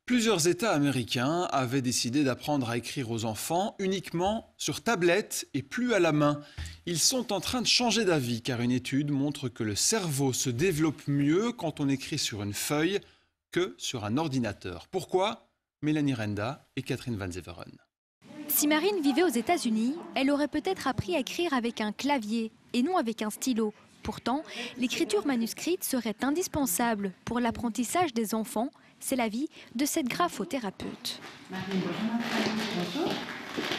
Plusieurs États américains avaient décidé d'apprendre à écrire aux enfants uniquement sur tablette et plus à la main. Ils sont en train de changer d'avis car une étude montre que le cerveau se développe mieux quand on écrit sur une feuille que sur un ordinateur. Pourquoi? Mélanie Renda et Catherine Van Zeveren. Si Marine vivait aux États-Unis, elle aurait peut-être appris à écrire avec un clavier et non avec un stylo. Pourtant, l'écriture manuscrite serait indispensable pour l'apprentissage des enfants. C'est l'avis de cette graphothérapeute.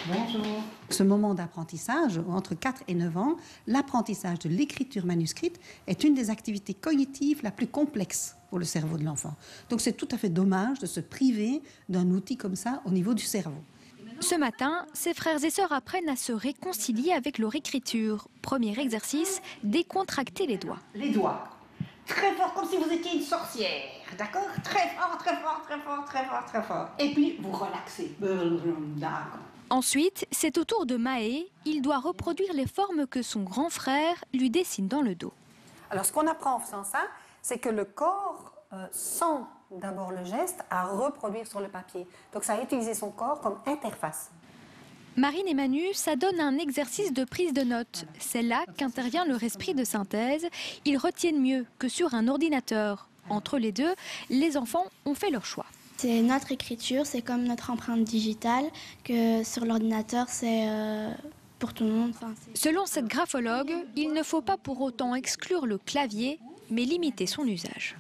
Bonjour. Ce moment d'apprentissage, entre 4 et 9 ans, l'apprentissage de l'écriture manuscrite est une des activités cognitives la plus complexe pour le cerveau de l'enfant. Donc c'est tout à fait dommage de se priver d'un outil comme ça au niveau du cerveau. Ce matin, ses frères et sœurs apprennent à se réconcilier avec leur écriture. Premier exercice, décontracter les doigts. Les doigts. Très fort, comme si vous étiez une sorcière, d'accord? Très fort, très fort, très fort, très fort, très fort. Et puis, vous relaxez. D'accord. Ensuite, c'est au tour de Maë. Il doit reproduire les formes que son grand frère lui dessine dans le dos. Alors, ce qu'on apprend en faisant ça, c'est que le corps sent d'abord le geste à reproduire sur le papier. Donc, ça a utilisé son corps comme interface. Marine et Manu, ça donne un exercice de prise de notes. C'est là qu'intervient leur esprit de synthèse. Ils retiennent mieux que sur un ordinateur. Entre les deux, les enfants ont fait leur choix. C'est notre écriture, c'est comme notre empreinte digitale, que sur l'ordinateur, c'est pour tout le monde. Selon cette graphologue, il ne faut pas pour autant exclure le clavier, mais limiter son usage.